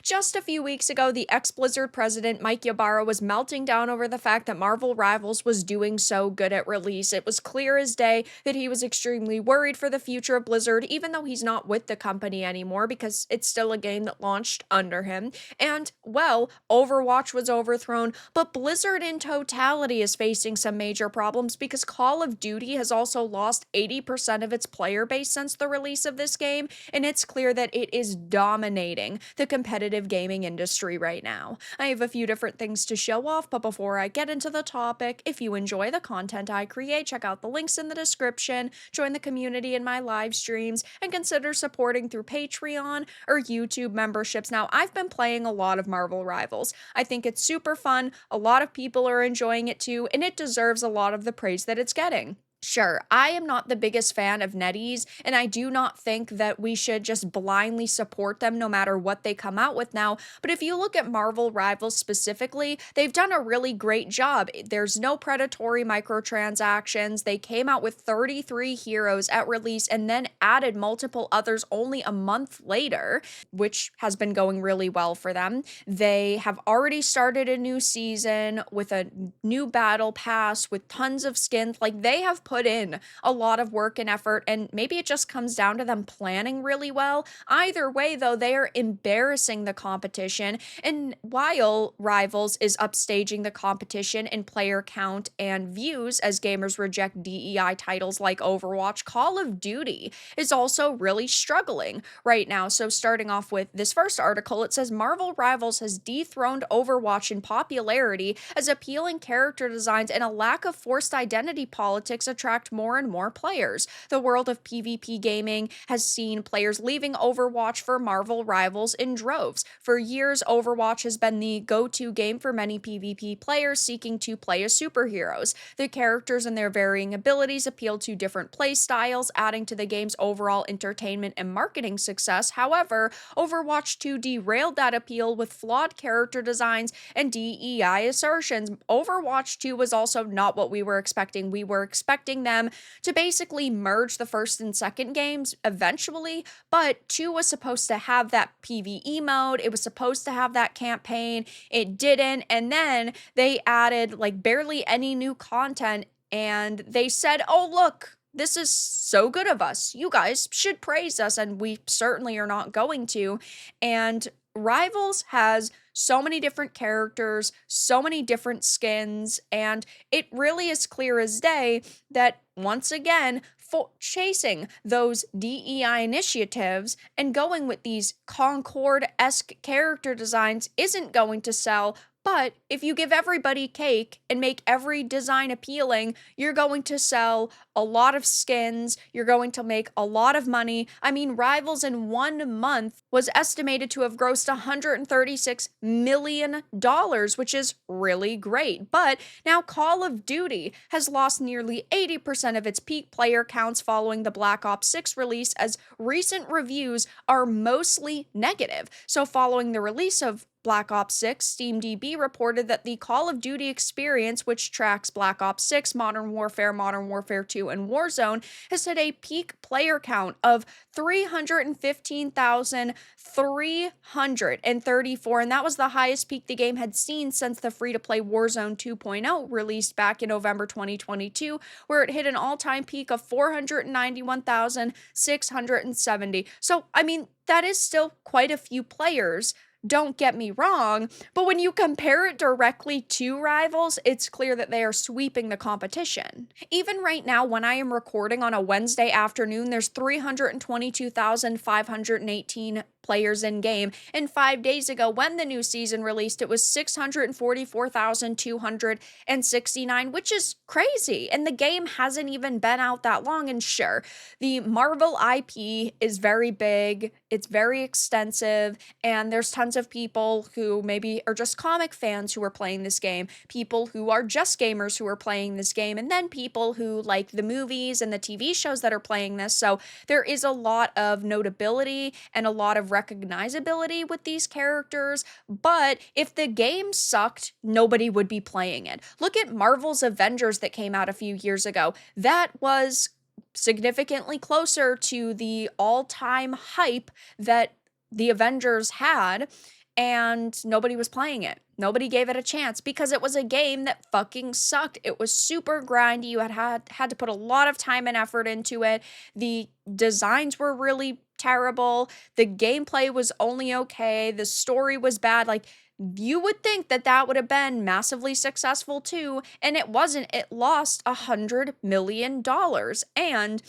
Just a few weeks ago, the ex-Blizzard president Mike Ybarra was melting down over the fact that Marvel Rivals was doing so good at release. It was clear as day that he was extremely worried for the future of Blizzard, even though he's not with the company anymore because it's still a game that launched under him. And, well, Overwatch was overthrown, but Blizzard in totality is facing some major problems because Call of Duty has also lost 80% of its player base since the release of this game, and it's clear that it is dominating the competitive gaming industry right now. I have a few different things to show off, but before I get into the topic, if you enjoy the content I create, check out the links in the description, join the community in my live streams, and consider supporting through Patreon or YouTube memberships. Now, I've been playing a lot of Marvel Rivals. I think it's super fun, a lot of people are enjoying it too, and it deserves a lot of the praise that it's getting. Sure, I am not the biggest fan of NetEase, and I do not think that we should just blindly support them no matter what they come out with now. But if you look at Marvel Rivals specifically, they've done a really great job. There's no predatory microtransactions. They came out with 33 heroes at release and then added multiple others only a month later, which has been going really well for them. They have already started a new season with a new battle pass with tons of skins. Like, they have put in a lot of work and effort, and maybe it just comes down to them planning really well. Either way, though, they are embarrassing the competition, and while Rivals is upstaging the competition in player count and views as gamers reject DEI titles like Overwatch, Call of Duty is also really struggling right now. So starting off with this first article, it says Marvel Rivals has dethroned Overwatch in popularity as appealing character designs and a lack of forced identity politics attract more and more players. The world of PvP gaming has seen players leaving Overwatch for Marvel Rivals in droves. For years, Overwatch has been the go-to game for many PvP players seeking to play as superheroes. The characters and their varying abilities appeal to different play styles, adding to the game's overall entertainment and marketing success. However, Overwatch 2 derailed that appeal with flawed character designs and DEI assertions. Overwatch 2 was also not what we were expecting. We were expecting them to basically merge the first and second games eventually, but 2 was supposed to have that PvE mode. It was supposed to have that campaign. It didn't, and then they added like barely any new content, and they said, oh, look, this is so good of us. You guys should praise us, and we certainly are not going to. And Rivals has so many different characters, so many different skins, and it really is clear as day that once again, chasing those DEI initiatives and going with these Concord-esque character designs isn't going to sell. But if you give everybody cake and make every design appealing, you're going to sell a lot of skins, you're going to make a lot of money. I mean, Rivals in 1 month was estimated to have grossed $136 million, which is really great. But now Call of Duty has lost nearly 80% of its peak player counts following the Black Ops 6 release, as recent reviews are mostly negative. So following the release of Black Ops 6, SteamDB reported that the Call of Duty experience, which tracks Black Ops 6, Modern Warfare 2, and Warzone, has hit a peak player count of 315,334, and that was the highest peak the game had seen since the free-to-play Warzone 2.0 released back in November 2022, where it hit an all-time peak of 491,670. So, I mean, that is still quite a few players. Don't get me wrong, but when you compare it directly to Rivals, it's clear that they are sweeping the competition. Even right now, when I am recording on a Wednesday afternoon, there's 322,518 players in game, and 5 days ago when the new season released, it was 644,269, which is crazy, and the game hasn't even been out that long. And sure, the Marvel IP is very big, it's very extensive, and there's tons of people who maybe are just comic fans who are playing this game, people who are just gamers who are playing this game, and then people who like the movies and the TV shows that are playing this. So there is a lot of notability and a lot of recognizability with these characters, but if the game sucked, nobody would be playing it. Look at Marvel's Avengers that came out a few years ago. That was significantly closer to the all-time hype that the Avengers had, and nobody was playing it. Nobody gave it a chance because it was a game that fucking sucked. It was super grindy. You had to put a lot of time and effort into it. The designs were really terrible. The gameplay was only okay. The story was bad. Like, you would think that that would have been massively successful too, and it wasn't. It lost $100 million. And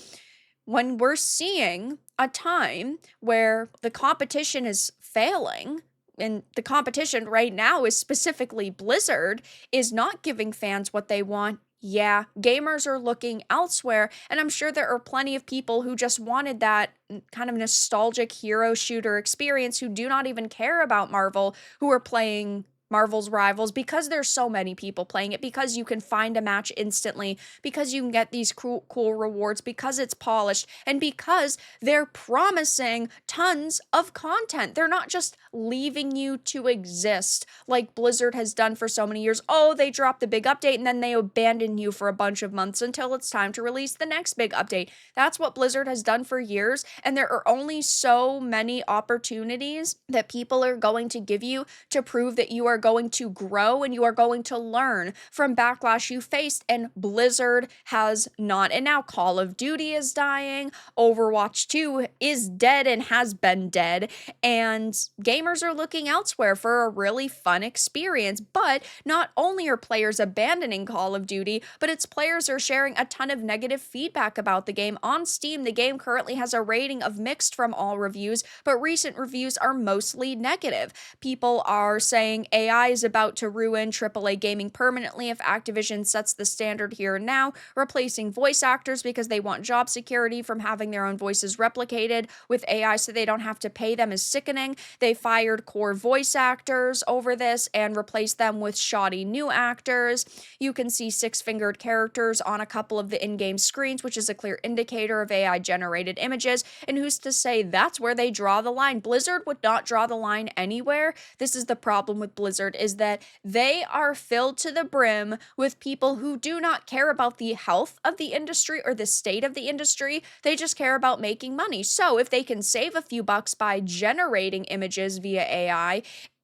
when we're seeing a time where the competition is failing, and the competition right now is specifically Blizzard, is not giving fans what they want. Yeah, gamers are looking elsewhere, and I'm sure there are plenty of people who just wanted that kind of nostalgic hero shooter experience who do not even care about Marvel, who are playing Marvel's Rivals because there's so many people playing it, because you can find a match instantly, because you can get these cool rewards, because it's polished, and because they're promising tons of content. They're not just leaving you to exist like Blizzard has done for so many years. Oh, they drop the big update and then they abandon you for a bunch of months until it's time to release the next big update. That's what Blizzard has done for years, and there are only so many opportunities that people are going to give you to prove that you are going to grow and you are going to learn from backlash you faced, and Blizzard has not. And now Call of Duty is dying, Overwatch 2 is dead and has been dead, and gamers are looking elsewhere for a really fun experience. But not only are players abandoning Call of Duty, but its players are sharing a ton of negative feedback about the game. On Steam, the game currently has a rating of mixed from all reviews, but recent reviews are mostly negative. People are saying AI is about to ruin AAA gaming permanently if Activision sets the standard here and now, replacing voice actors because they want job security from having their own voices replicated with AI so they don't have to pay them is sickening. They fired core voice actors over this and replaced them with shoddy new actors. You can see six-fingered characters on a couple of the in-game screens, which is a clear indicator of AI-generated images, and who's to say that's where they draw the line? Blizzard would not draw the line anywhere. This is the problem with Blizzard, is that they are filled to the brim with people who do not care about the health of the industry or the state of the industry. They just care about making money. So if they can save a few bucks by generating images via AI,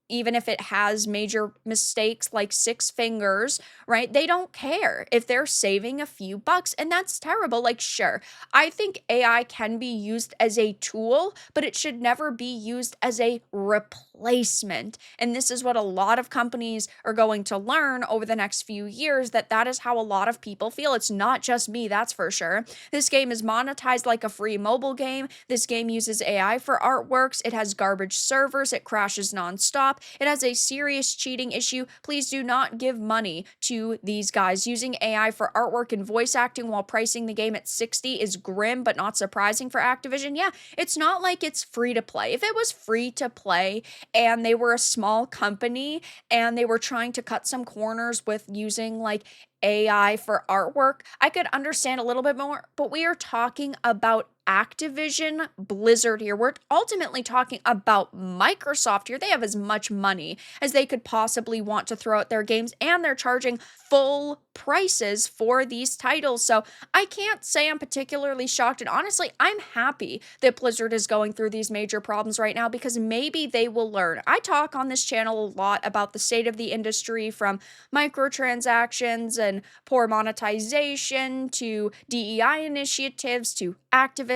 even if it has major mistakes like six fingers, right? They don't care if they're saving a few bucks, and that's terrible. Like, sure, I think AI can be used as a tool, but it should never be used as a replacement. And this is what a lot of companies are going to learn over the next few years, that is how a lot of people feel. It's not just me, that's for sure. This game is monetized like a free mobile game. This game uses AI for artworks. It has garbage servers. It crashes nonstop. It has a serious cheating issue. Please do not give money to these guys. Using AI for artwork and voice acting while pricing the game at $60 is grim but not surprising for Activision. Yeah, it's not like it's free to play. If it was free to play and they were a small company and they were trying to cut some corners with using like AI for artwork, I could understand a little bit more, but we are talking about Activision Blizzard here. We're ultimately talking about Microsoft here. They have as much money as they could possibly want to throw at their games, and they're charging full prices for these titles. So I can't say I'm particularly shocked, and honestly, I'm happy that Blizzard is going through these major problems right now because maybe they will learn. I talk on this channel a lot about the state of the industry, from microtransactions and poor monetization to DEI initiatives to activists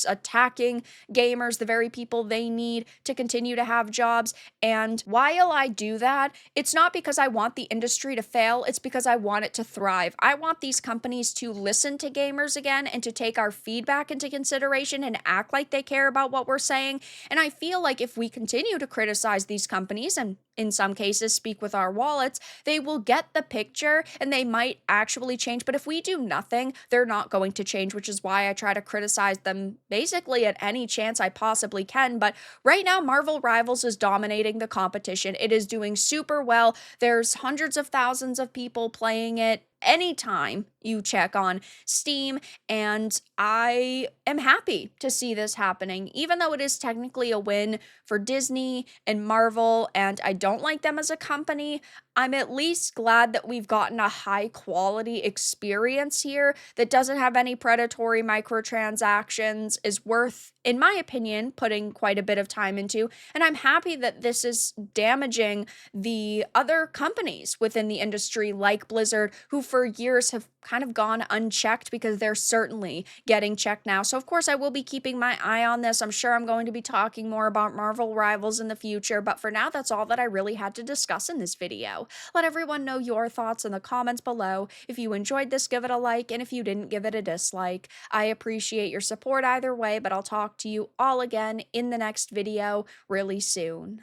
attacking gamers, the very people they need to continue to have jobs. And while I do that, it's not because I want the industry to fail, it's because I want it to thrive. I want these companies to listen to gamers again and to take our feedback into consideration and act like they care about what we're saying. And I feel like if we continue to criticize these companies and in some cases speak with our wallets, they will get the picture and they might actually change. But if we do nothing, they're not going to change, which is why I try to criticize them basically at any chance I possibly can. But right now, Marvel Rivals is dominating the competition. It is doing super well. There's hundreds of thousands of people playing it anytime you check on Steam, and I am happy to see this happening, even though it is technically a win for Disney and Marvel, and I don't like them as a company. I'm at least glad that we've gotten a high quality experience here that doesn't have any predatory microtransactions, is worth, in my opinion, putting quite a bit of time into. And I'm happy that this is damaging the other companies within the industry, like Blizzard, who for years have kind of gone unchecked, because they're certainly getting checked now. So, of course, I will be keeping my eye on this. I'm sure I'm going to be talking more about Marvel Rivals in the future, but for now, that's all that I really had to discuss in this video. Let everyone know your thoughts in the comments below. If you enjoyed this, give it a like, and if you didn't, give it a dislike. I appreciate your support either way, but I'll talk to you all again in the next video really soon.